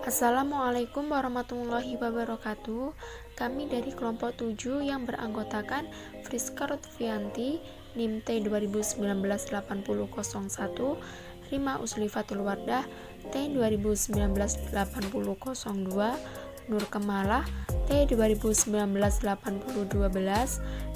Assalamualaikum warahmatullahi wabarakatuh. Kami dari kelompok 7 yang beranggotakan Friska Lutfianti, NIM T2019-8001, Rima Uslifatul Wardah, T2019-8002, Nur Kemalah, T2019-8012,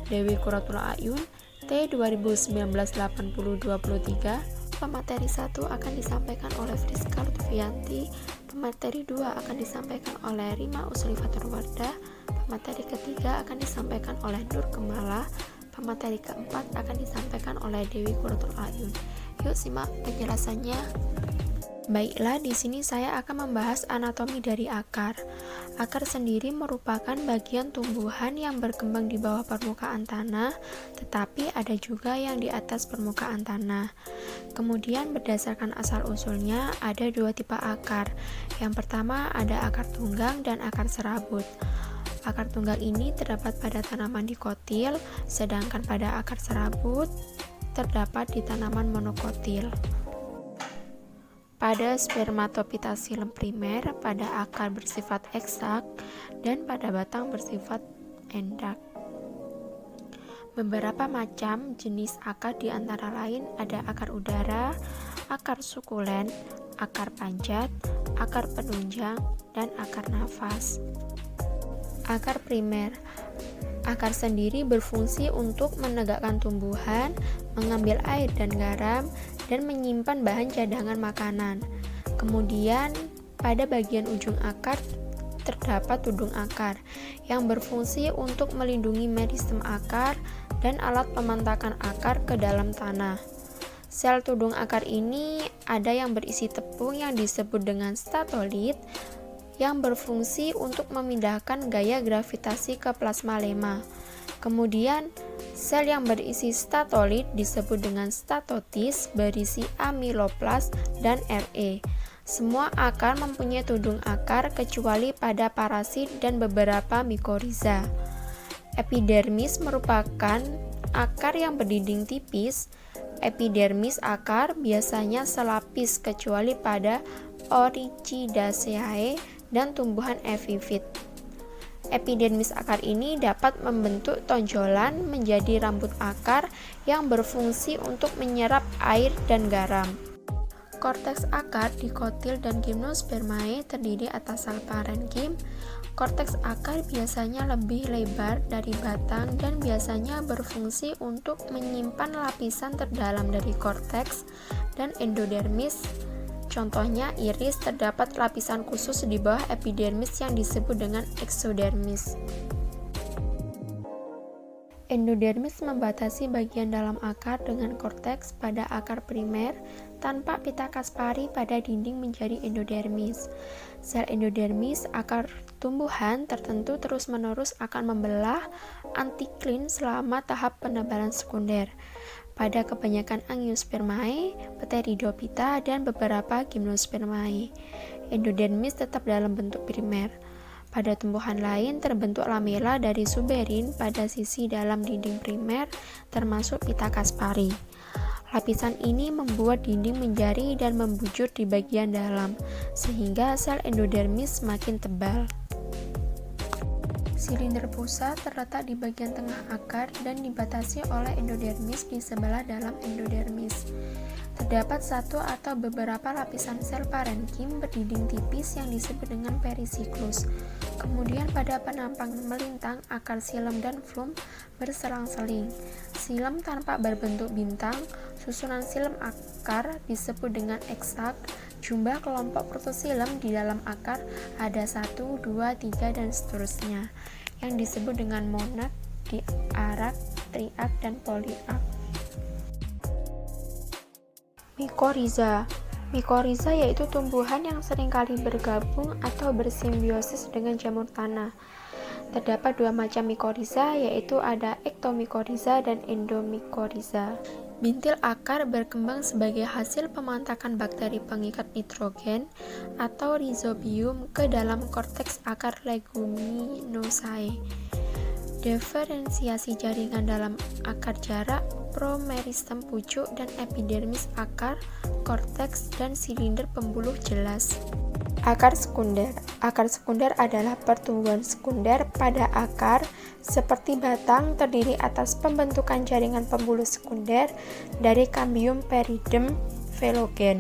Dewi Quratul Ayun, T2019-8023. Pemateri 1 akan disampaikan oleh Friska Lutfianti, pemateri 2 akan disampaikan oleh Rima Uslifatul Wardah, pemateri ketiga akan disampaikan oleh Nur Kemalah, pemateri keempat akan disampaikan oleh Dewi Quratul Ayun. Yuk simak penjelasannya. Baiklah, di sini saya akan membahas anatomi dari akar. Akar sendiri merupakan bagian tumbuhan yang berkembang di bawah permukaan tanah, tetapi ada juga yang di atas permukaan tanah. Kemudian berdasarkan asal-usulnya ada dua tipe akar. Yang pertama ada akar tunggang dan akar serabut. Akar tunggang ini terdapat pada tanaman dikotil, sedangkan pada akar serabut terdapat di tanaman monokotil. Pada spermatopita xilem primer, pada akar bersifat eksak, dan pada batang bersifat endak. Beberapa macam jenis akar di antara lain ada akar udara, akar sukulen, akar panjat, akar penunjang, dan akar nafas. Akar primer. Akar sendiri berfungsi untuk menegakkan tumbuhan, mengambil air dan garam, dan menyimpan bahan cadangan makanan. Kemudian, pada bagian ujung akar terdapat tudung akar yang berfungsi untuk melindungi meristem akar dan alat pemantakan akar ke dalam tanah. Sel tudung akar ini ada yang berisi tepung yang disebut dengan statolit yang berfungsi untuk memindahkan gaya gravitasi ke plasmalema. Kemudian, sel yang berisi statolit disebut dengan statotis berisi amiloplas dan Re. Semua akar mempunyai tudung akar kecuali pada parasit dan beberapa mikoriza. Epidermis merupakan akar yang berdinding tipis. Epidermis akar biasanya selapis kecuali pada Orchidaceae dan tumbuhan epifit. Epidermis akar ini dapat membentuk tonjolan menjadi rambut akar yang berfungsi untuk menyerap air dan garam. Korteks akar dikotil dan gimnospermae terdiri atas sel parenkim. Korteks akar biasanya lebih lebar dari batang dan biasanya berfungsi untuk menyimpan lapisan terdalam dari korteks dan endodermis. Contohnya iris terdapat lapisan khusus di bawah epidermis yang disebut dengan eksodermis. Endodermis membatasi bagian dalam akar dengan korteks pada akar primer, tanpa pita Kaspari pada dinding menjadi endodermis. Sel endodermis akar tumbuhan tertentu terus-menerus akan membelah antiklin selama tahap penebalan sekunder. Pada kebanyakan Angiospermae, Pteridophyta, dan beberapa Gymnospermae, endodermis tetap dalam bentuk primer. Pada tumbuhan lain terbentuk lamela dari suberin pada sisi dalam dinding primer, termasuk pita Kaspari. Lapisan ini membuat dinding menjari dan membujur di bagian dalam, sehingga sel endodermis semakin tebal. Silinder pusat terletak di bagian tengah akar dan dibatasi oleh endodermis di sebelah dalam endodermis. Terdapat satu atau beberapa lapisan sel parenkim berdinding tipis yang disebut dengan perisiklus. Kemudian pada penampang melintang, akar xilem dan flum berselang-seling. Xilem tampak berbentuk bintang. Susunan xilem akar disebut dengan eksak. Jumlah kelompok protoxilem di dalam akar ada 1, 2, 3, dan seterusnya, yang disebut dengan monad, diarak, triak, dan poliak. Mikoriza. Mikoriza yaitu tumbuhan yang seringkali bergabung atau bersimbiosis dengan jamur tanah. Terdapat dua macam mikoriza, yaitu ada ektomikoriza dan endomikoriza. Bintil akar berkembang sebagai hasil pemantakan bakteri pengikat nitrogen atau rhizobium ke dalam korteks akar leguminosae. Diferensiasi jaringan dalam akar jarak, promeristem pucuk, dan epidermis akar, korteks, dan silinder pembuluh jelas. Akar sekunder. Akar sekunder adalah pertumbuhan sekunder pada akar seperti batang terdiri atas pembentukan jaringan pembuluh sekunder dari Cambium peridem velogen.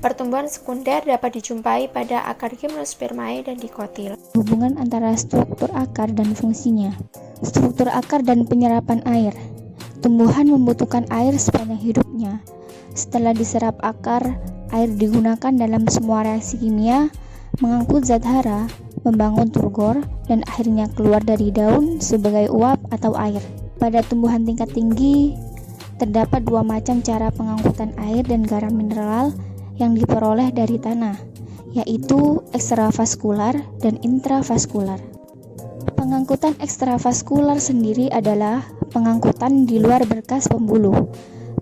Pertumbuhan sekunder dapat dijumpai pada akar Gymnospermae dan dikotil. Hubungan antara struktur akar dan fungsinya. Struktur akar dan penyerapan air. Tumbuhan membutuhkan air sepanjang hidupnya. Setelah diserap akar, air digunakan dalam semua reaksi kimia, mengangkut zat hara, membangun turgor, dan akhirnya keluar dari daun sebagai uap atau air. Pada tumbuhan tingkat tinggi, terdapat dua macam cara pengangkutan air dan garam mineral yang diperoleh dari tanah, yaitu ekstravaskular dan intravaskular. Pengangkutan ekstravaskular sendiri adalah pengangkutan di luar berkas pembuluh.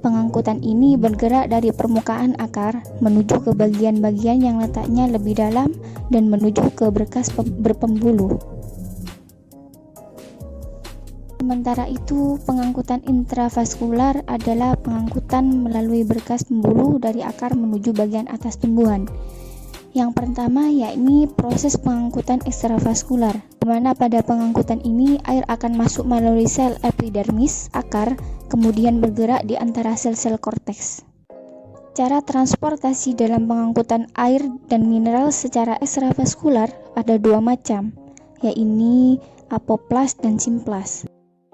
Pengangkutan ini bergerak dari permukaan akar menuju ke bagian-bagian yang letaknya lebih dalam dan menuju ke berkas berpembuluh. Sementara itu, pengangkutan intravaskular adalah pengangkutan melalui berkas pembuluh dari akar menuju bagian atas tumbuhan. Yang pertama yakni proses pengangkutan ekstravaskular, di mana pada pengangkutan ini air akan masuk melalui sel epidermis akar, kemudian bergerak di antara sel-sel korteks. Cara transportasi dalam pengangkutan air dan mineral secara ekstravaskular ada dua macam, yakni apoplas dan simplas.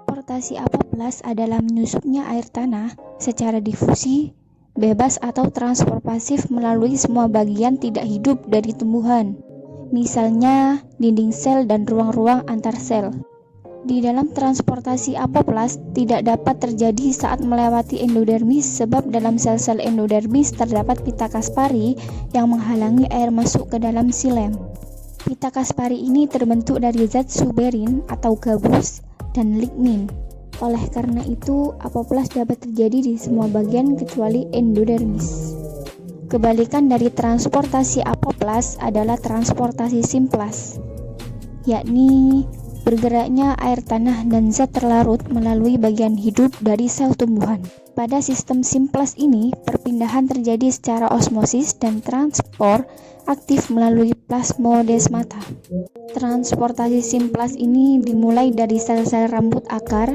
Transportasi apoplas adalah menyusupnya air tanah secara difusi, bebas atau transfer pasif melalui semua bagian tidak hidup dari tumbuhan, misalnya dinding sel dan ruang-ruang antar sel. Di dalam transportasi apoplas tidak dapat terjadi saat melewati endodermis sebab dalam sel-sel endodermis terdapat pita Kaspari yang menghalangi air masuk ke dalam xilem. Pita Kaspari ini terbentuk dari zat suberin atau gabus dan lignin. Oleh karena itu, apoplas dapat terjadi di semua bagian kecuali endodermis. Kebalikan dari transportasi apoplas adalah transportasi simplas, yakni bergeraknya air tanah dan zat terlarut melalui bagian hidup dari sel tumbuhan. Pada sistem simplas ini, perpindahan terjadi secara osmosis dan transport aktif melalui plasmodesmata. Transportasi simplas ini dimulai dari sel-sel rambut akar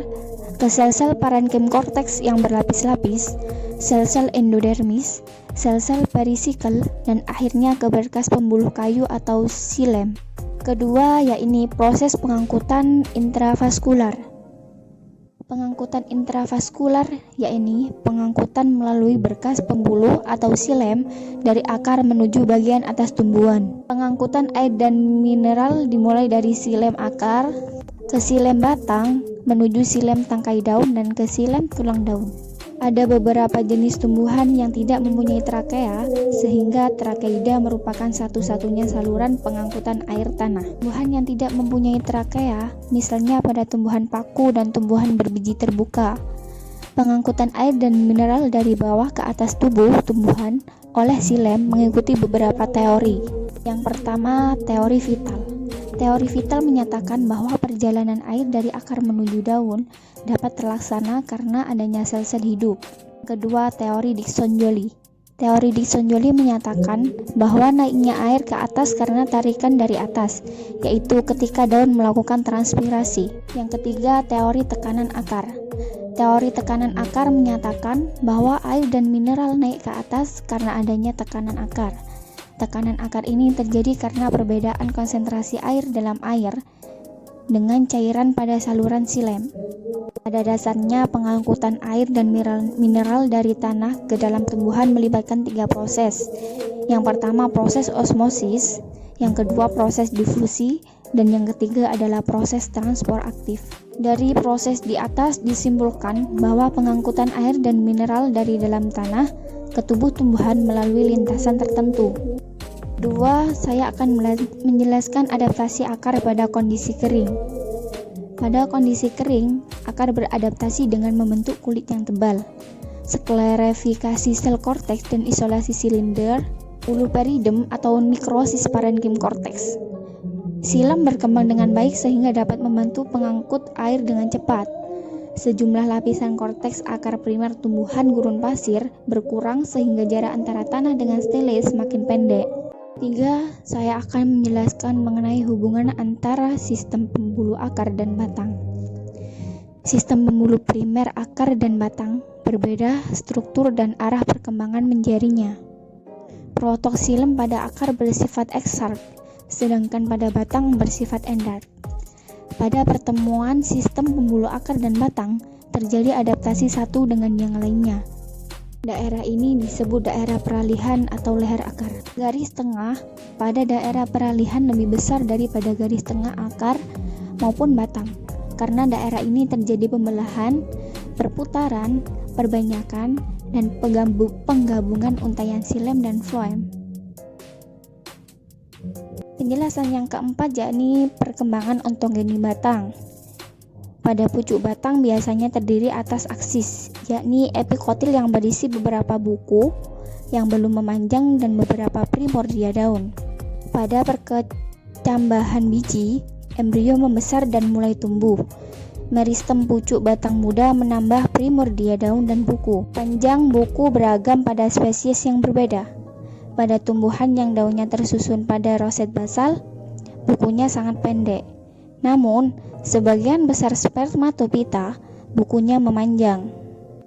ke sel-sel parenkim korteks yang berlapis-lapis, sel-sel endodermis, sel-sel perisikel, dan akhirnya ke berkas pembuluh kayu atau xilem. Kedua, yakni proses pengangkutan intravaskular. Pengangkutan intravaskular yakni pengangkutan melalui berkas pembuluh atau xilem dari akar menuju bagian atas tumbuhan. Pengangkutan air dan mineral dimulai dari xilem akar ke xilem batang, menuju xilem tangkai daun dan ke xilem tulang daun. Ada beberapa jenis tumbuhan yang tidak mempunyai trakea, sehingga trakeida merupakan satu-satunya saluran pengangkutan air tanah. Tumbuhan yang tidak mempunyai trakea, misalnya pada tumbuhan paku dan tumbuhan berbiji terbuka. Pengangkutan air dan mineral dari bawah ke atas tubuh tumbuhan oleh xilem mengikuti beberapa teori. Yang pertama, teori vital. Teori vital menyatakan bahwa perjalanan air dari akar menuju daun dapat terlaksana karena adanya sel-sel hidup. Kedua, teori Dixon-Joly. Teori Dixon-Joly menyatakan bahwa naiknya air ke atas karena tarikan dari atas, yaitu ketika daun melakukan transpirasi. Yang ketiga, teori tekanan akar. Teori tekanan akar menyatakan bahwa air dan mineral naik ke atas karena adanya tekanan akar. Tekanan akar ini terjadi karena perbedaan konsentrasi air dalam air dengan cairan pada saluran xilem. Pada dasarnya, pengangkutan air dan mineral dari tanah ke dalam tumbuhan melibatkan 3 proses. Yang pertama proses osmosis, yang kedua proses difusi, dan yang ketiga adalah proses transport aktif. Dari proses di atas disimpulkan bahwa pengangkutan air dan mineral dari dalam tanah ke tubuh tumbuhan melalui lintasan tertentu. Kedua, saya akan menjelaskan adaptasi akar pada kondisi kering. Pada kondisi kering, akar beradaptasi dengan membentuk kulit yang tebal, sklerifikasi sel korteks dan isolasi silinder, ulu peridem atau nekrosis parenkim korteks. Xilem berkembang dengan baik sehingga dapat membantu pengangkut air dengan cepat. Sejumlah lapisan korteks akar primer tumbuhan gurun pasir berkurang sehingga jarak antara tanah dengan stele semakin pendek. 3. Saya akan menjelaskan mengenai hubungan antara sistem pembuluh akar dan batang. Sistem pembuluh primer akar dan batang berbeda struktur dan arah perkembangan menjarinya. Protoksilem pada akar bersifat exarch, sedangkan pada batang bersifat endarch. Pada pertemuan sistem pembuluh akar dan batang, terjadi adaptasi satu dengan yang lainnya. Daerah ini disebut daerah peralihan atau leher akar. Garis tengah pada daerah peralihan lebih besar daripada garis tengah akar maupun batang. Karena daerah ini terjadi pembelahan, perputaran, perbanyakan, dan penggabungan untaian xilem dan floem. Penjelasan yang keempat yakni perkembangan ontogeni batang. Pada pucuk batang biasanya terdiri atas aksis, yakni epikotil yang berisi beberapa buku yang belum memanjang dan beberapa primordia daun. Pada perkecambahan biji, embrio membesar dan mulai tumbuh. Meristem pucuk batang muda menambah primordia daun dan buku. Panjang buku beragam pada spesies yang berbeda. Pada tumbuhan yang daunnya tersusun pada roset basal, bukunya sangat pendek. Namun, sebagian besar spermatopita, bukunya memanjang.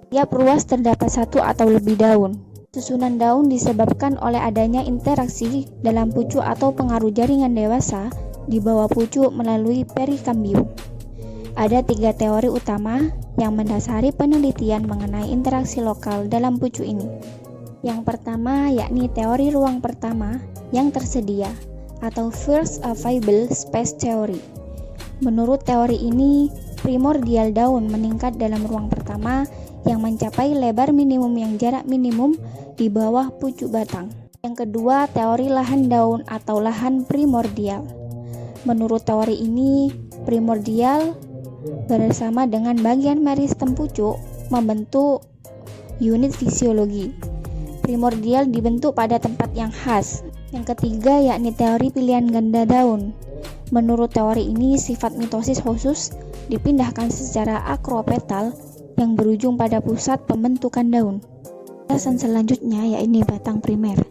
Tiap ruas terdapat satu atau lebih daun. Susunan daun disebabkan oleh adanya interaksi dalam pucuk atau pengaruh jaringan dewasa di bawah pucuk melalui perikambium. Ada 3 teori utama yang mendasari penelitian mengenai interaksi lokal dalam pucuk ini. Yang pertama yakni teori ruang pertama yang tersedia atau First Available Space Theory. Menurut teori ini, primordial daun meningkat dalam ruang pertama yang mencapai lebar minimum yang jarak minimum di bawah pucuk batang. Yang kedua, teori lahan daun atau lahan primordial. Menurut teori ini, primordial bersama dengan bagian meristem pucuk membentuk unit fisiologi. Primordial dibentuk pada tempat yang khas. Yang ketiga yakni teori pilihan ganda daun. Menurut teori ini, sifat mitosis khusus dipindahkan secara akropetal yang berujung pada pusat pembentukan daun. Penjelasan selanjutnya yakni batang primer.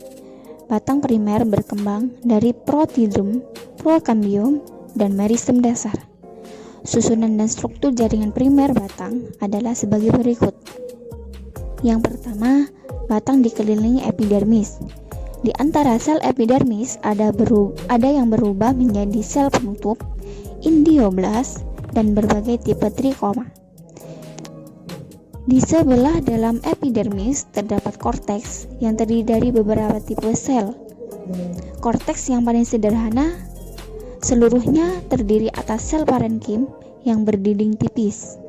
Batang primer berkembang dari protidum, prokambium, dan meristem dasar. Susunan dan struktur jaringan primer batang adalah sebagai berikut. Yang pertama, batang dikelilingi epidermis. Di antara sel epidermis ada yang berubah menjadi sel penutup, indioblast, dan berbagai tipe trikoma. Di sebelah dalam epidermis terdapat korteks yang terdiri dari beberapa tipe sel. Korteks yang paling sederhana seluruhnya terdiri atas sel parenkim yang berdinding tipis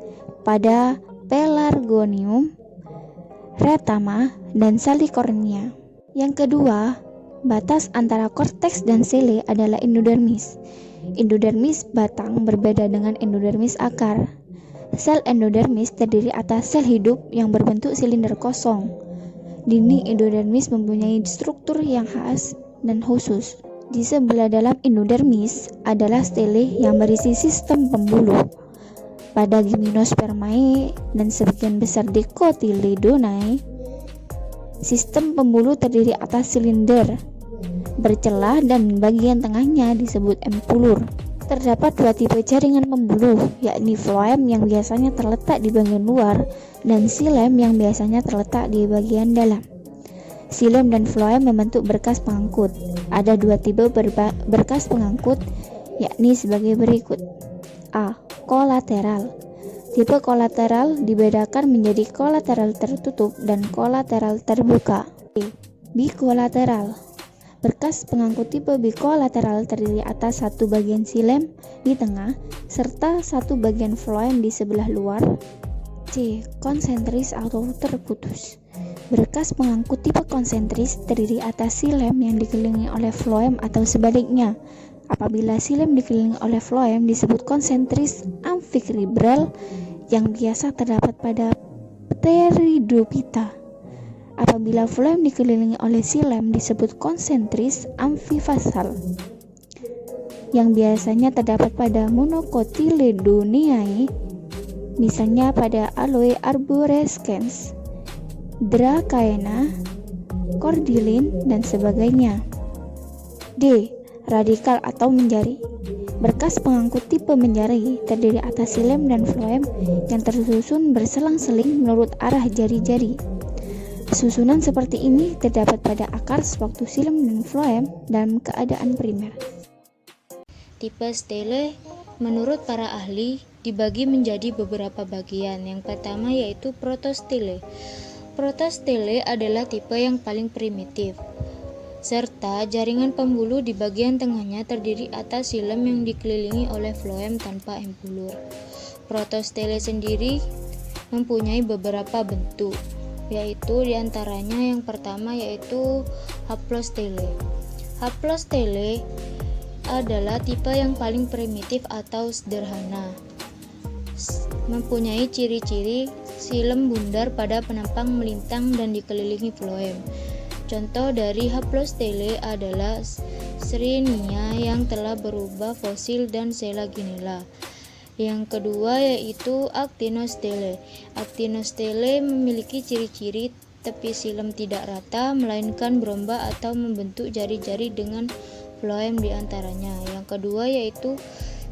pada pelargonium, retama, dan salicornia. Yang kedua, batas antara korteks dan sele adalah endodermis. Endodermis batang berbeda dengan endodermis akar. Sel endodermis terdiri atas sel hidup yang berbentuk silinder kosong. Dinding endodermis mempunyai struktur yang khas dan khusus. Di sebelah dalam endodermis adalah stele yang berisi sistem pembuluh. Pada Gymnospermae dan sebagian besar Dicotyledonae, sistem pembuluh terdiri atas silinder bercelah dan bagian tengahnya disebut empulur. Terdapat 2 tipe jaringan pembuluh, yakni floem yang biasanya terletak di bagian luar dan xilem yang biasanya terletak di bagian dalam. Xilem dan floem membentuk berkas pengangkut. Ada 2 tipe berkas pengangkut, yakni sebagai berikut. A. Kolateral. Tipe kolateral dibedakan menjadi kolateral tertutup dan kolateral terbuka. B. Bikolateral. Berkas pengangkut tipe bikolateral terdiri atas 1 bagian xilem di tengah serta 1 bagian floem di sebelah luar. C. Konsentris atau terputus. Berkas pengangkut tipe konsentris terdiri atas xilem yang dikelilingi oleh floem atau sebaliknya. Apabila xilem dikelilingi oleh floem disebut konsentris amfikribral yang biasa terdapat pada Pteridophyta. Apabila floem dikelilingi oleh xilem disebut konsentris amfifasal yang biasanya terdapat pada Monocotyledoneae. misalnya pada Aloe arborescens, Dracaena, Cordylene, dan sebagainya. D. Radikal atau menjari. Berkas pengangkut tipe menjari terdiri atas xilem dan floem yang tersusun berselang-seling menurut arah jari-jari. Susunan seperti ini terdapat pada akar sewaktu xilem dan floem dalam keadaan primer. Tipe stele menurut para ahli dibagi menjadi beberapa bagian. Yang pertama yaitu protostele. Protostele adalah tipe yang paling primitif, serta jaringan pembuluh di bagian tengahnya terdiri atas xilem yang dikelilingi oleh floem tanpa empulur. Protostele sendiri mempunyai beberapa bentuk, yaitu diantaranya yang pertama yaitu haplostele. Haplostele adalah tipe yang paling primitif atau sederhana, mempunyai ciri-ciri xilem bundar pada penampang melintang dan dikelilingi floem. Contoh dari haplostele adalah Sirenia yang telah berubah fosil dan Selaginella. Yang kedua yaitu actinostele. Actinostele memiliki ciri-ciri tepi xilem tidak rata, melainkan berombak atau membentuk jari-jari dengan floem di antaranya. Yang kedua yaitu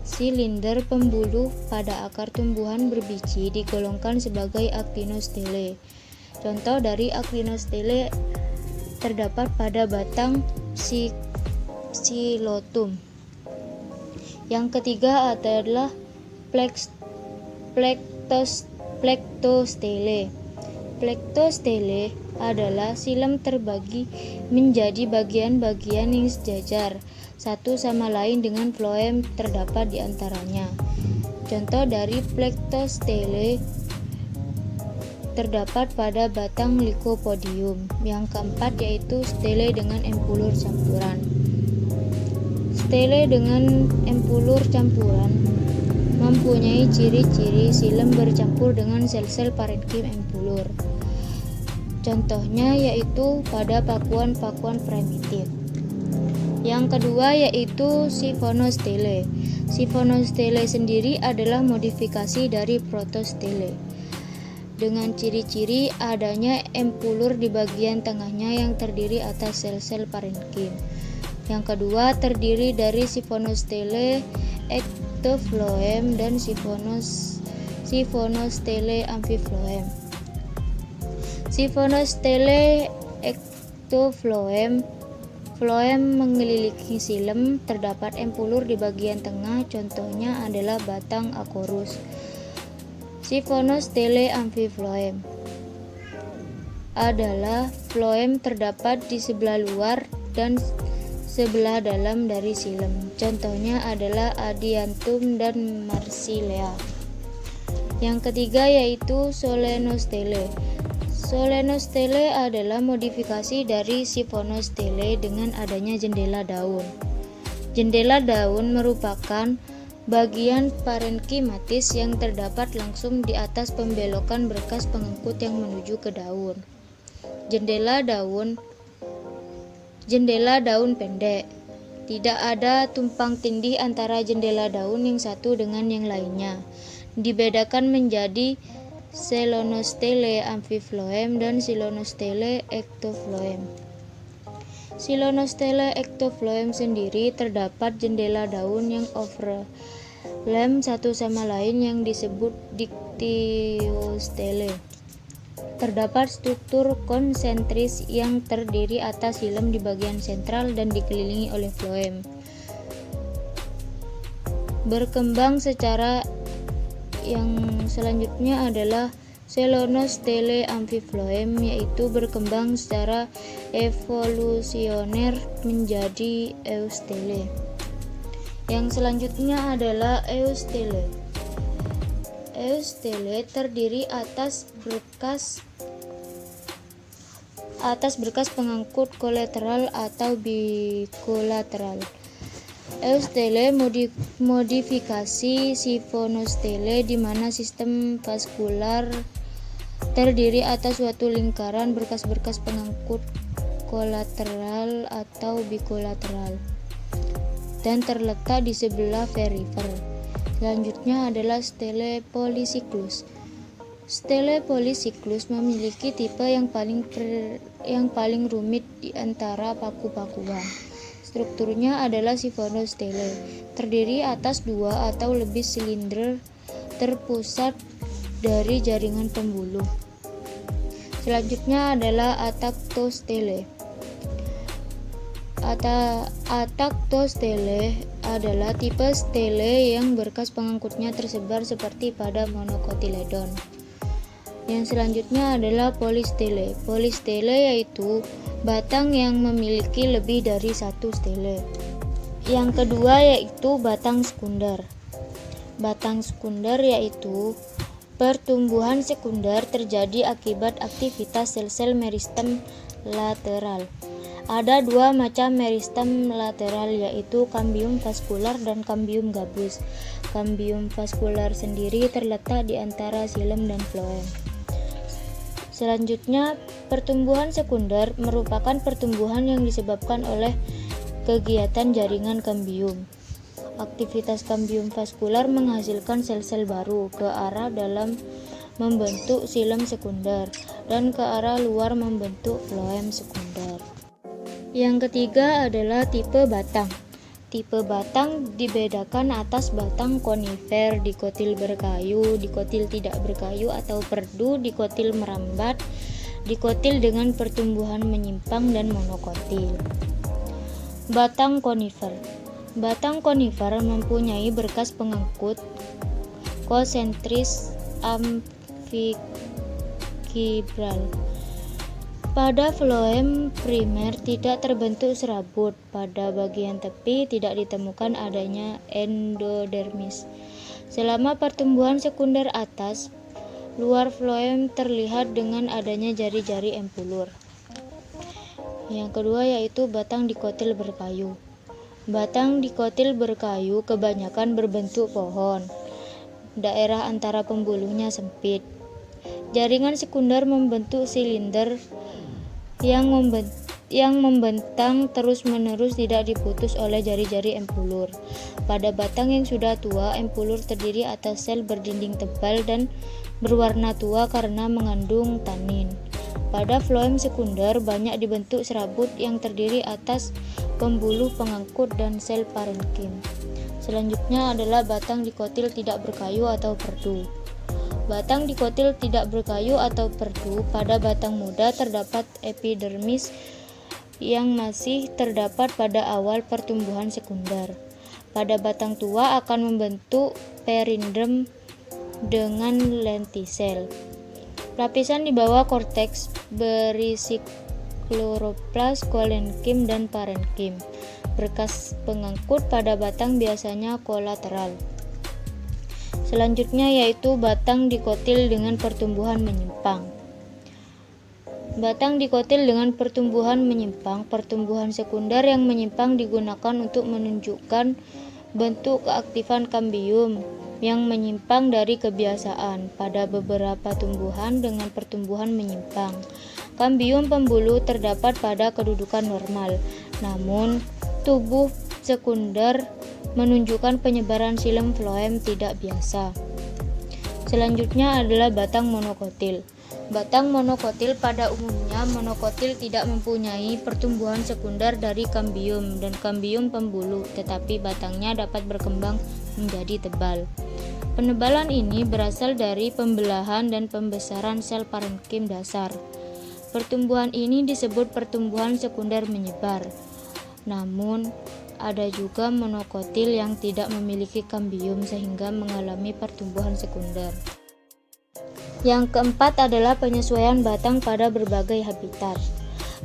silinder pembuluh pada akar tumbuhan berbiji digolongkan sebagai actinostele. Contoh dari actinostele terdapat pada batang Xylotum. Yang ketiga adalah Plectostele. Plectostele adalah xilem terbagi menjadi bagian-bagian yang sejajar satu sama lain dengan floem terdapat di antaranya. Contoh dari Plectostele terdapat pada batang Lycopodium. Yang keempat yaitu stele dengan empulur campuran. Stele dengan empulur campuran mempunyai ciri-ciri xilem bercampur dengan sel-sel parenkim empulur. Contohnya yaitu pada pakuan-pakuan primitif. Yang kedua yaitu siphonostele. Siphonostele sendiri adalah modifikasi dari protostele, dengan ciri-ciri adanya empulur di bagian tengahnya yang terdiri atas sel-sel parenkim. Yang kedua terdiri dari siphonostele ectofloem dan siphonostele amphifloem. Siphonostele ectofloem mengelilingi xilem, terdapat empulur di bagian tengah, contohnya adalah batang Acorus. Siphonostele amphifloem adalah floem terdapat di sebelah luar dan sebelah dalam dari xilem. Contohnya adalah Adiantum dan Marsilea. Yang ketiga yaitu solenostele. Solenostele adalah modifikasi dari siphonostele dengan adanya jendela daun. Jendela daun merupakan bagian parenkimatis yang terdapat langsung di atas pembelokan berkas pengangkut yang menuju ke daun. Jendela daun pendek. Tidak ada tumpang tindih antara jendela daun yang satu dengan yang lainnya. Dibedakan menjadi Solenostele amphifloem dan Solenostele ectofloem. Solenostele ectofloem sendiri terdapat jendela daun yang overlap satu sama lain yang disebut dictyostele. Terdapat struktur konsentris yang terdiri atas xilem di bagian sentral dan dikelilingi oleh floem. Berkembang secara yang selanjutnya adalah Solenostele amphifloem, yaitu berkembang secara evolusioner menjadi eustele. Yang selanjutnya adalah eustele. Eustele terdiri atas berkas pengangkut kolateral atau bikolateral. Eustele modifikasi siphonostele di mana sistem vaskular terdiri atas suatu lingkaran berkas-berkas pengangkut kolateral atau bikolateral dan terletak di sebelah perifer. Selanjutnya adalah Stele polycyclus. Stele polycyclus memiliki tipe yang paling rumit di antara paku-pakuan. Strukturnya adalah siphonostele, terdiri atas 2 atau lebih silinder terpusat dari jaringan pembuluh. Selanjutnya adalah Atactostele. Atactostele adalah tipe stele yang berkas pengangkutnya tersebar seperti pada monocotyledon. Yang selanjutnya adalah polystele. Polystele yaitu batang yang memiliki lebih dari satu stele. Yang kedua yaitu batang sekunder. Batang sekunder yaitu pertumbuhan sekunder terjadi akibat aktivitas sel-sel meristem lateral. Ada 2 macam meristem lateral yaitu kambium vaskular dan kambium gabus. Kambium vaskular sendiri terletak di antara xilem dan floem. Selanjutnya, pertumbuhan sekunder merupakan pertumbuhan yang disebabkan oleh kegiatan jaringan kambium. Aktivitas kambium vaskular menghasilkan sel-sel baru ke arah dalam membentuk xilem sekunder dan ke arah luar membentuk floem sekunder. Yang ketiga adalah tipe batang. Tipe batang dibedakan atas batang konifer, dikotil berkayu, dikotil tidak berkayu atau perdu, dikotil merambat, dikotil dengan pertumbuhan menyimpang, dan monokotil. Batang konifer. Batang konifer mempunyai berkas pengangkut konsentris amfikibral. Pada floem primer tidak terbentuk serabut. Pada bagian tepi tidak ditemukan adanya endodermis. Selama pertumbuhan sekunder atas, luar floem terlihat dengan adanya jari-jari empulur. Yang kedua yaitu batang dikotil berkayu. Batang dikotil berkayu kebanyakan berbentuk pohon. Daerah antara pembuluhnya sempit. Jaringan sekunder membentuk silinder yang membentang terus-menerus, tidak diputus oleh jari-jari empulur. Pada batang yang sudah tua, empulur terdiri atas sel berdinding tebal dan berwarna tua karena mengandung tanin. Pada floem sekunder banyak dibentuk serabut yang terdiri atas pembuluh pengangkut dan sel parenkim. Selanjutnya adalah batang dikotil tidak berkayu atau perdu. Batang dikotil tidak berkayu atau perdu, pada batang muda terdapat epidermis yang masih terdapat pada awal pertumbuhan sekunder. Pada batang tua akan membentuk perindrem dengan lentisel. Lapisan di bawah korteks berisi kloroplas, kolenkim, dan parenkim. Berkas pengangkut pada batang biasanya kolateral. Selanjutnya yaitu batang dikotil dengan pertumbuhan menyimpang. Batang dikotil dengan pertumbuhan menyimpang, pertumbuhan sekunder yang menyimpang digunakan untuk menunjukkan bentuk keaktifan kambium yang menyimpang dari kebiasaan. Pada beberapa tumbuhan dengan pertumbuhan menyimpang, kambium pembuluh terdapat pada kedudukan normal, namun tubuh sekunder menunjukkan penyebaran xilem floem tidak biasa. Selanjutnya adalah batang monokotil. Batang monokotil pada umumnya monokotil tidak mempunyai pertumbuhan sekunder dari kambium dan kambium pembuluh, tetapi batangnya dapat berkembang menjadi tebal. Penebalan ini berasal dari pembelahan dan pembesaran sel parenkim dasar. Pertumbuhan ini disebut pertumbuhan sekunder menyebar. Namun, ada juga monokotil yang tidak memiliki kambium sehingga mengalami pertumbuhan sekunder. Yang keempat adalah penyesuaian batang pada berbagai habitat.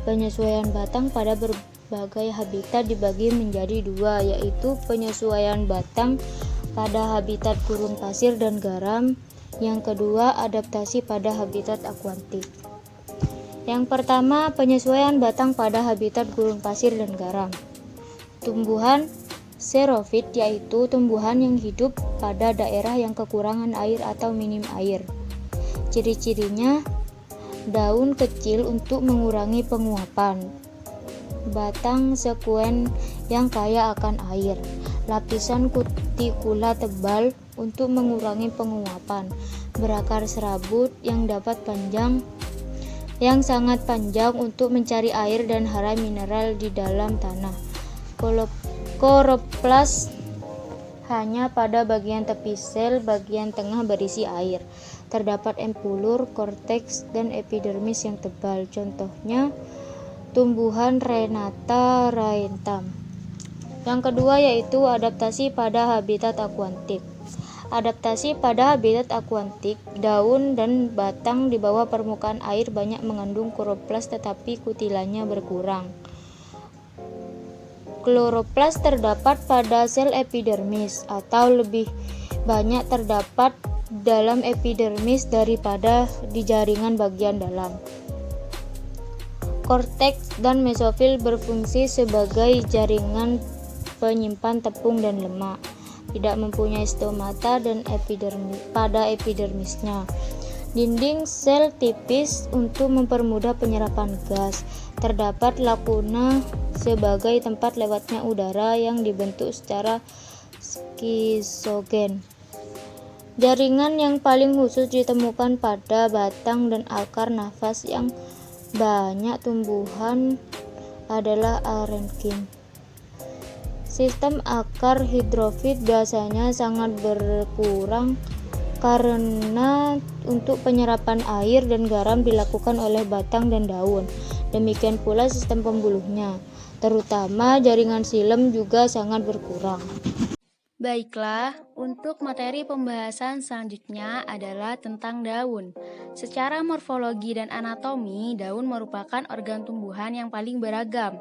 Penyesuaian batang pada berbagai habitat dibagi menjadi 2, yaitu penyesuaian batang pada habitat gurun pasir dan garam. Yang kedua, adaptasi pada habitat akuatik. Yang pertama, penyesuaian batang pada habitat gurun pasir dan garam. Tumbuhan xerofit yaitu tumbuhan yang hidup pada daerah yang kekurangan air atau minim air. Ciri-cirinya, daun kecil untuk mengurangi penguapan, batang sekuen yang kaya akan air, lapisan kutikula tebal untuk mengurangi penguapan. Berakar serabut yang sangat panjang untuk mencari air dan hara mineral di dalam tanah. Kloroplas hanya pada bagian tepi sel, bagian tengah berisi air. Terdapat empulur, korteks, dan epidermis yang tebal. Contohnya tumbuhan Renata rhaentham. Yang kedua yaitu adaptasi pada habitat akuatik. Adaptasi pada habitat akuatik, daun dan batang di bawah permukaan air banyak mengandung kloroplas tetapi kutilannya berkurang. Kloroplas terdapat pada sel epidermis atau lebih banyak terdapat dalam epidermis daripada di jaringan bagian dalam. Korteks dan mesofil berfungsi sebagai jaringan penyimpan tepung dan lemak. Tidak mempunyai stomata dan pada epidermisnya. Dinding sel tipis untuk mempermudah penyerapan gas. Terdapat lakuna sebagai tempat lewatnya udara yang dibentuk secara skizogen. Jaringan yang paling khusus ditemukan pada batang dan akar nafas yang banyak tumbuhan adalah arenkim. Sistem akar hidrofit biasanya sangat berkurang karena untuk penyerapan air dan garam dilakukan oleh batang dan daun. Demikian pula sistem pembuluhnya, terutama jaringan xilem juga sangat berkurang. Baiklah, untuk materi pembahasan selanjutnya adalah tentang daun. Secara morfologi dan anatomi, daun merupakan organ tumbuhan yang paling beragam.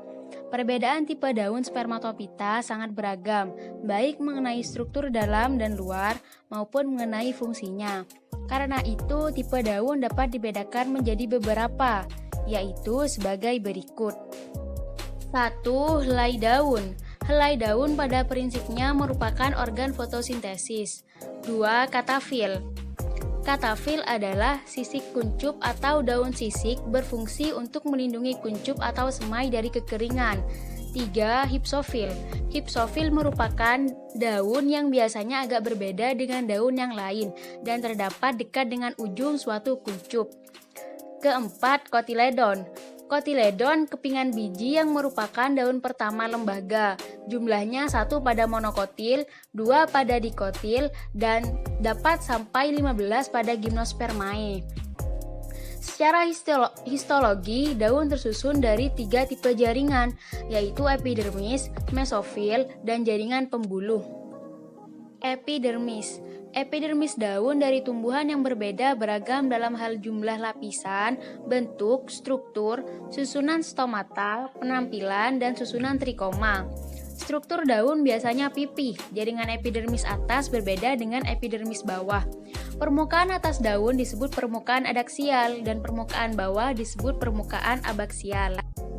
Perbedaan tipe daun spermatopita sangat beragam, baik mengenai struktur dalam dan luar maupun mengenai fungsinya. Karena itu, tipe daun dapat dibedakan menjadi beberapa, yaitu sebagai berikut. 1. Helai daun. Helai daun pada prinsipnya merupakan organ fotosintesis. 2. Katafil. Katafil adalah sisik kuncup atau daun sisik berfungsi untuk melindungi kuncup atau semai dari kekeringan. 3. Hipsofil. Hipsofil merupakan daun yang biasanya agak berbeda dengan daun yang lain dan terdapat dekat dengan ujung suatu kuncup. 4. Kotiledon. Kotiledon kepingan biji yang merupakan daun pertama lembaga. Jumlahnya 1 pada monokotil, 2 pada dikotil, dan dapat sampai 15 pada gimnospermae. Secara histologi, daun tersusun dari 3 tipe jaringan, yaitu epidermis, mesofil, dan jaringan pembuluh. Epidermis. Epidermis daun dari tumbuhan yang berbeda beragam dalam hal jumlah lapisan, bentuk, struktur, susunan stomata, penampilan, dan susunan trikoma. Struktur daun biasanya pipih, jaringan epidermis atas berbeda dengan epidermis bawah. Permukaan atas daun disebut permukaan adaksial dan permukaan bawah disebut permukaan abaksial.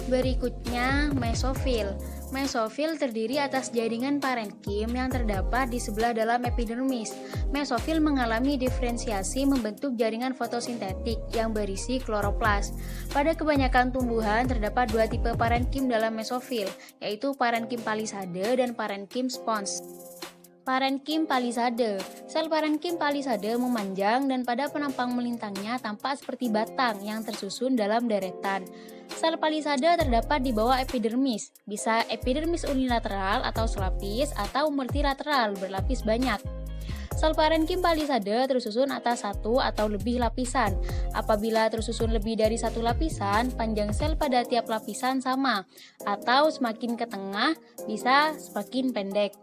Berikutnya, mesofil. Mesofil terdiri atas jaringan parenkim yang terdapat di sebelah dalam epidermis. Mesofil mengalami diferensiasi membentuk jaringan fotosintetik yang berisi kloroplas. Pada kebanyakan tumbuhan terdapat 2 tipe parenkim dalam mesofil, yaitu parenkim palisade dan parenkim spons. Parenkim palisade. Sel parenkim palisade memanjang dan pada penampang melintangnya tampak seperti batang yang tersusun dalam deretan. Sel palisade terdapat di bawah epidermis, bisa epidermis unilateral atau selapis atau multilateral berlapis banyak. Sel parenkim palisade tersusun atas 1 atau lebih lapisan. Apabila tersusun lebih dari 1 lapisan, panjang sel pada tiap lapisan sama, atau semakin ke tengah bisa semakin pendek.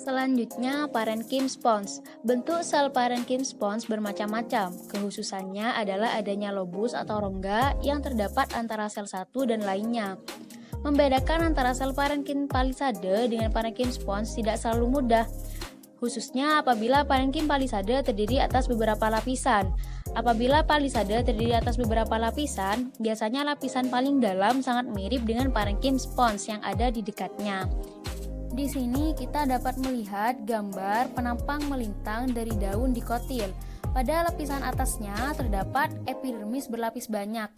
Selanjutnya, parenkim spons. Bentuk sel parenkim spons bermacam-macam. Kekhususannya adalah adanya lobus atau rongga yang terdapat antara sel satu dan lainnya. Membedakan antara sel parenkim palisade dengan parenkim spons tidak selalu mudah, khususnya apabila parenkim palisade terdiri atas beberapa lapisan. Apabila palisade terdiri atas beberapa lapisan, biasanya lapisan paling dalam sangat mirip dengan parenkim spons yang ada di dekatnya. Di sini kita dapat melihat gambar penampang melintang dari daun dikotil. Pada lapisan atasnya terdapat epidermis berlapis banyak,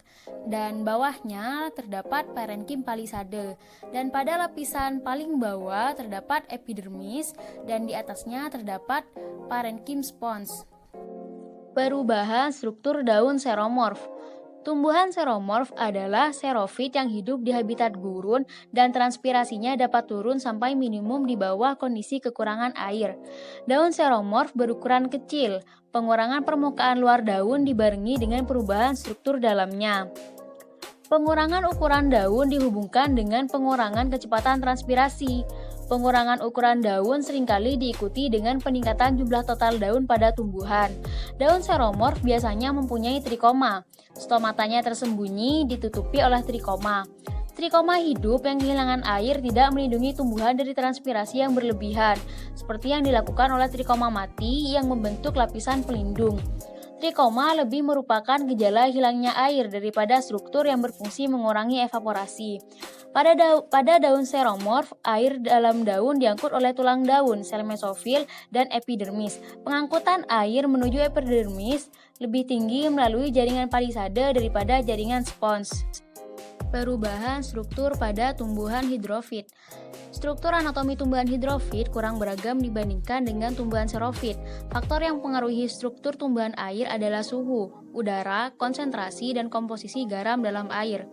dan bawahnya terdapat parenkim palisade. Dan pada lapisan paling bawah terdapat epidermis, dan di atasnya terdapat parenkim spons. Perubahan struktur daun seromorf. Tumbuhan seromorf adalah xerofit yang hidup di habitat gurun dan transpirasinya dapat turun sampai minimum di bawah kondisi kekurangan air. Daun seromorf berukuran kecil. Pengurangan permukaan luar daun dibarengi dengan perubahan struktur dalamnya. Pengurangan ukuran daun dihubungkan dengan pengurangan kecepatan transpirasi. Pengurangan ukuran daun seringkali diikuti dengan peningkatan jumlah total daun pada tumbuhan. Daun seromorf biasanya mempunyai trikoma. Stomatanya tersembunyi ditutupi oleh trikoma. Trikoma hidup yang kehilangan air tidak melindungi tumbuhan dari transpirasi yang berlebihan, seperti yang dilakukan oleh trikoma mati yang membentuk lapisan pelindung. Trikoma lebih merupakan gejala hilangnya air daripada struktur yang berfungsi mengurangi evaporasi. Pada daun seromorf, air dalam daun diangkut oleh tulang daun, sel mesofil, dan epidermis. Pengangkutan air menuju epidermis lebih tinggi melalui jaringan palisade daripada jaringan spons. Perubahan struktur pada tumbuhan hidrofit. Struktur anatomi tumbuhan hidrofit kurang beragam dibandingkan dengan tumbuhan xerofit. Faktor yang mempengaruhi struktur tumbuhan air adalah suhu, udara, konsentrasi, dan komposisi garam dalam air.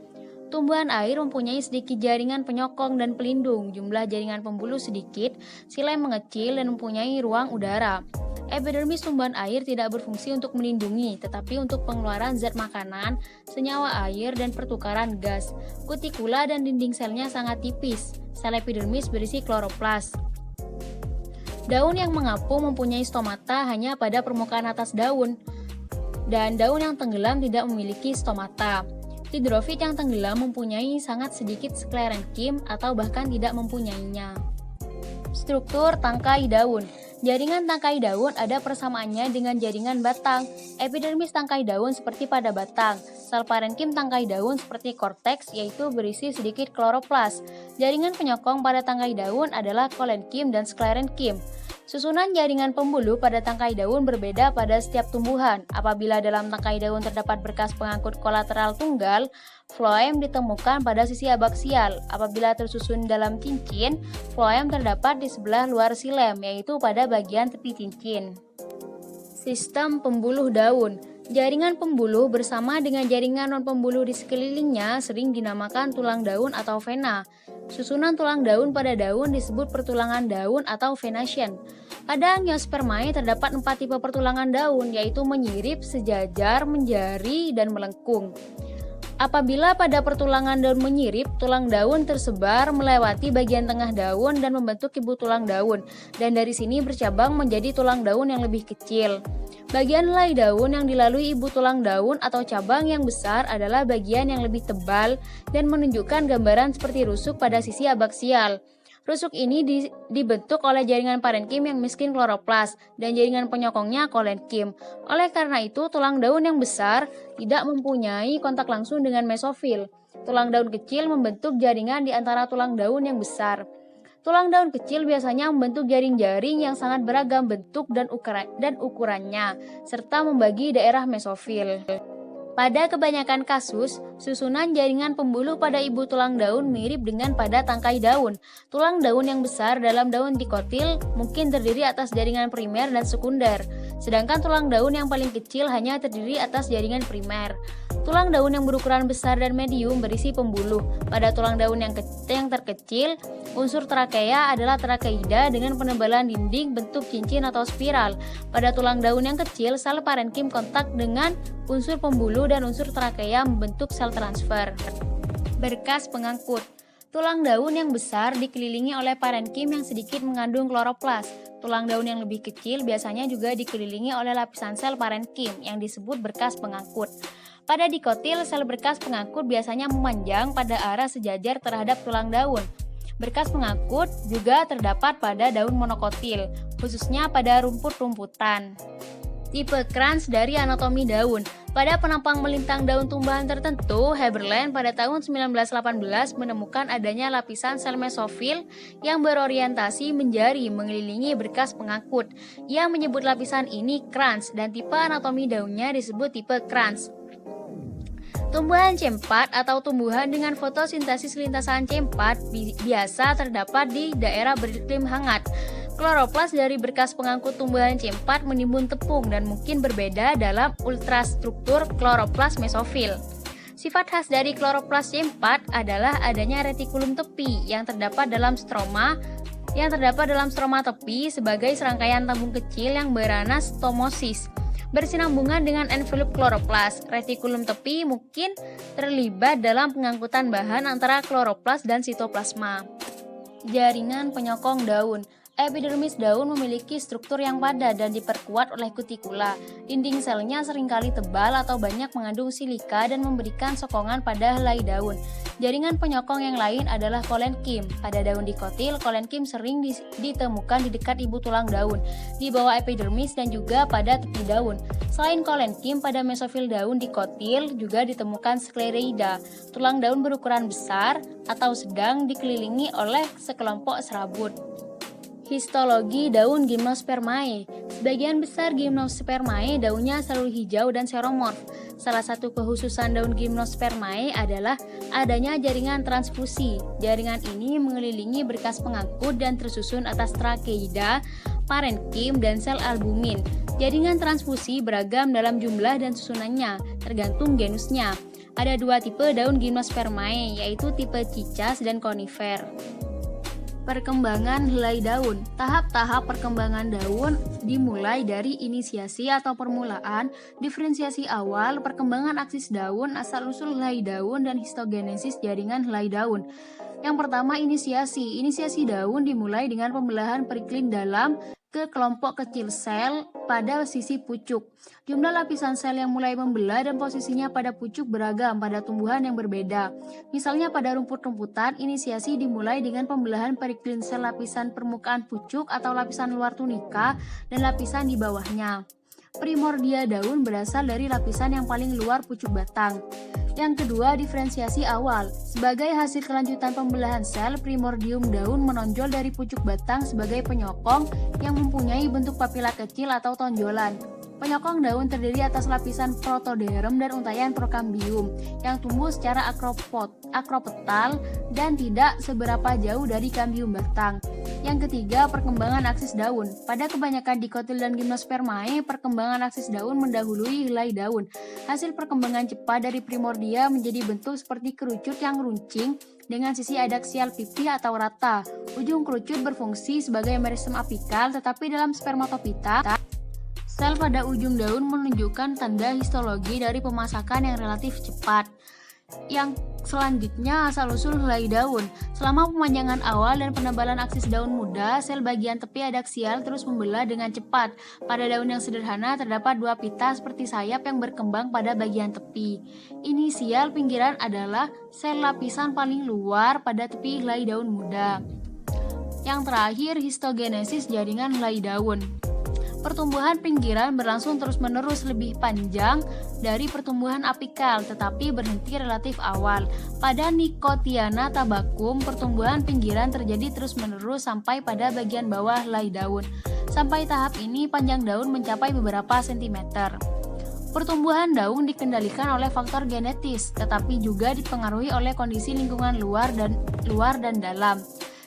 Tumbuhan air mempunyai sedikit jaringan penyokong dan pelindung, jumlah jaringan pembuluh sedikit, silem mengecil, dan mempunyai ruang udara. Epidermis tumbuhan air tidak berfungsi untuk melindungi, tetapi untuk pengeluaran zat makanan, senyawa air, dan pertukaran gas. Kutikula dan dinding selnya sangat tipis. Sel epidermis berisi kloroplas. Daun yang mengapung mempunyai stomata hanya pada permukaan atas daun, dan daun yang tenggelam tidak memiliki stomata. Hidrofit yang tenggelam mempunyai sangat sedikit sklerenkim atau bahkan tidak mempunyainya. Struktur tangkai daun. Jaringan tangkai daun ada persamaannya dengan jaringan batang. Epidermis tangkai daun seperti pada batang. Sel parenkim tangkai daun seperti korteks, yaitu berisi sedikit kloroplas. Jaringan penyokong pada tangkai daun adalah kolenkim dan sklerenkim. Susunan jaringan pembuluh pada tangkai daun berbeda pada setiap tumbuhan. Apabila dalam tangkai daun terdapat berkas pengangkut kolateral tunggal, floem ditemukan pada sisi abaksial. Apabila tersusun dalam cincin, floem terdapat di sebelah luar silem, yaitu pada bagian tepi cincin. Sistem pembuluh daun. Jaringan pembuluh bersama dengan jaringan non-pembuluh di sekelilingnya sering dinamakan tulang daun atau vena. Susunan tulang daun pada daun disebut pertulangan daun atau venation. Pada Angiospermae terdapat 4 tipe pertulangan daun, yaitu menyirip, sejajar, menjari, dan melengkung. Apabila pada pertulangan daun menyirip, tulang daun tersebar melewati bagian tengah daun dan membentuk ibu tulang daun, dan dari sini bercabang menjadi tulang daun yang lebih kecil. Bagian helai daun yang dilalui ibu tulang daun atau cabang yang besar adalah bagian yang lebih tebal dan menunjukkan gambaran seperti rusuk pada sisi abaksial. Rusuk ini dibentuk oleh jaringan parenkim yang miskin kloroplas dan jaringan penyokongnya kolenkim. Oleh karena itu, tulang daun yang besar tidak mempunyai kontak langsung dengan mesofil. Tulang daun kecil membentuk jaringan di antara tulang daun yang besar. Tulang daun kecil biasanya membentuk jaring-jaring yang sangat beragam bentuk dan ukurannya, serta membagi daerah mesofil. Pada kebanyakan kasus, susunan jaringan pembuluh pada ibu tulang daun mirip dengan pada tangkai daun. Tulang daun yang besar dalam daun dikotil mungkin terdiri atas jaringan primer dan sekunder, sedangkan tulang daun yang paling kecil hanya terdiri atas jaringan primer. Tulang daun yang berukuran besar dan medium berisi pembuluh. Pada tulang daun yang terkecil, unsur trakea adalah trakeida dengan penebalan dinding bentuk cincin atau spiral. Pada tulang daun yang kecil, sel parenkim kontak dengan unsur pembuluh dan unsur trakea membentuk sel transfer. Berkas pengangkut. Tulang daun yang besar dikelilingi oleh parenkim yang sedikit mengandung kloroplas. Tulang daun yang lebih kecil biasanya juga dikelilingi oleh lapisan sel parenkim yang disebut berkas pengangkut. Pada dikotil, sel berkas pengangkut biasanya memanjang pada arah sejajar terhadap tulang daun. Berkas pengangkut juga terdapat pada daun monokotil, khususnya pada rumput-rumputan. Tipe krans dari anatomi daun. Pada penampang melintang daun tumbuhan tertentu, Haberland pada tahun 1918 menemukan adanya lapisan sel mesofil yang berorientasi menjari mengelilingi berkas pengangkut. Ia menyebut lapisan ini krans dan tipe anatomi daunnya disebut tipe krans. Tumbuhan C4 atau tumbuhan dengan fotosintesis lintasan C4 biasa terdapat di daerah beriklim hangat. Kloroplas dari berkas pengangkut tumbuhan C4 menimbun tepung dan mungkin berbeda dalam ultrastruktur kloroplas mesofil. Sifat khas dari kloroplas C4 adalah adanya retikulum tepi yang terdapat dalam stroma tepi sebagai serangkaian tabung kecil yang beranas stomosis. Bersinambungan dengan envelope kloroplas, retikulum tepi mungkin terlibat dalam pengangkutan bahan antara kloroplas dan sitoplasma. Jaringan penyokong daun. Epidermis daun memiliki struktur yang padat dan diperkuat oleh kutikula. Dinding selnya seringkali tebal atau banyak mengandung silika dan memberikan sokongan pada helai daun. Jaringan penyokong yang lain adalah kolenkim. Pada daun dikotil, kolenkim sering ditemukan di dekat ibu tulang daun, di bawah epidermis dan juga pada tepi daun. Selain kolenkim, pada mesofil daun dikotil juga ditemukan sklereida. Tulang daun berukuran besar atau sedang dikelilingi oleh sekelompok serabut. Histologi daun Gymnospermae. Sebagian besar Gymnospermae daunnya selalu hijau dan seromorf. Salah satu kekhususan daun Gymnospermae adalah adanya jaringan transfusi. Jaringan ini mengelilingi berkas pengangkut dan tersusun atas trakeida, parenkim, dan sel albumin. Jaringan transfusi beragam dalam jumlah dan susunannya, tergantung genusnya. Ada dua tipe daun Gymnospermae, yaitu tipe cicas dan konifer. Perkembangan helai daun. Tahap-tahap perkembangan daun dimulai dari inisiasi atau permulaan, diferensiasi awal, perkembangan aksis daun, asal-usul helai daun, dan histogenesis jaringan helai daun. Yang pertama, inisiasi. Inisiasi daun dimulai dengan pembelahan periklin dalam ke kelompok kecil sel pada sisi pucuk. Jumlah lapisan sel yang mulai membelah dan posisinya pada pucuk beragam pada tumbuhan yang berbeda. Misalnya pada rumput-rumputan, inisiasi dimulai dengan pembelahan periklin sel lapisan permukaan pucuk atau lapisan luar tunika dan lapisan di bawahnya. Primordia daun berasal dari lapisan yang paling luar pucuk batang. Yang kedua, diferensiasi awal. Sebagai hasil kelanjutan pembelahan sel, primordium daun menonjol dari pucuk batang sebagai penyokong yang mempunyai bentuk papila kecil atau tonjolan. Penyokong daun terdiri atas lapisan protoderm dan untayan prokambium yang tumbuh secara akropetal dan tidak seberapa jauh dari kambium batang. Yang ketiga, perkembangan aksis daun. Pada kebanyakan dikotil dan Gymnospermae, perkembangan aksis daun mendahului helai daun. Hasil perkembangan cepat dari primordia menjadi bentuk seperti kerucut yang runcing dengan sisi adaksial pipih atau rata. Ujung kerucut berfungsi sebagai meristem apikal, tetapi dalam spermatopita, sel pada ujung daun menunjukkan tanda histologi dari pemasakan yang relatif cepat. Yang selanjutnya, asal-usul helai daun. Selama pemanjangan awal dan penebalan aksis daun muda, sel bagian tepi adaksial terus membelah dengan cepat. Pada daun yang sederhana terdapat dua pita seperti sayap yang berkembang pada bagian tepi. Inisial pinggiran adalah sel lapisan paling luar pada tepi helai daun muda. Yang terakhir, histogenesis jaringan helai daun. Pertumbuhan pinggiran berlangsung terus-menerus lebih panjang dari pertumbuhan apikal, tetapi berhenti relatif awal. Pada Nicotiana tabacum, pertumbuhan pinggiran terjadi terus-menerus sampai pada bagian bawah helai daun. Sampai tahap ini, panjang daun mencapai beberapa sentimeter. Pertumbuhan daun dikendalikan oleh faktor genetis, tetapi juga dipengaruhi oleh kondisi lingkungan luar dan dalam.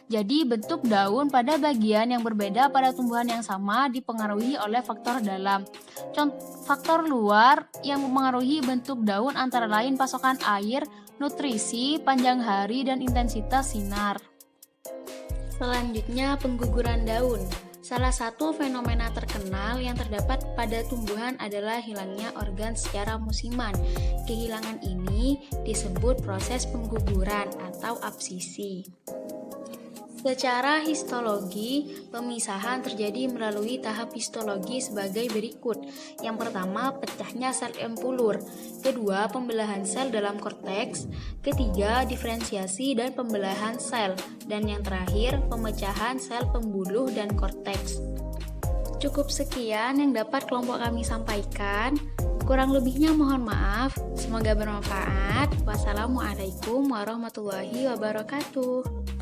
Jadi, bentuk daun pada bagian yang berbeda pada tumbuhan yang sama dipengaruhi oleh faktor dalam. Faktor luar yang mempengaruhi bentuk daun antara lain pasokan air, nutrisi, panjang hari, dan intensitas sinar. Selanjutnya, pengguguran daun. Salah satu fenomena terkenal yang terdapat pada tumbuhan adalah hilangnya organ secara musiman. Kehilangan ini disebut proses pengguguran atau absisi. Secara histologi, pemisahan terjadi melalui tahap histologi sebagai berikut. Yang pertama, pecahnya sel empulur. Kedua, pembelahan sel dalam korteks. Ketiga, diferensiasi dan pembelahan sel. Dan yang terakhir, pemecahan sel pembuluh dan korteks. Cukup sekian yang dapat kelompok kami sampaikan. Kurang lebihnya mohon maaf. Semoga bermanfaat. Wassalamualaikum warahmatullahi wabarakatuh.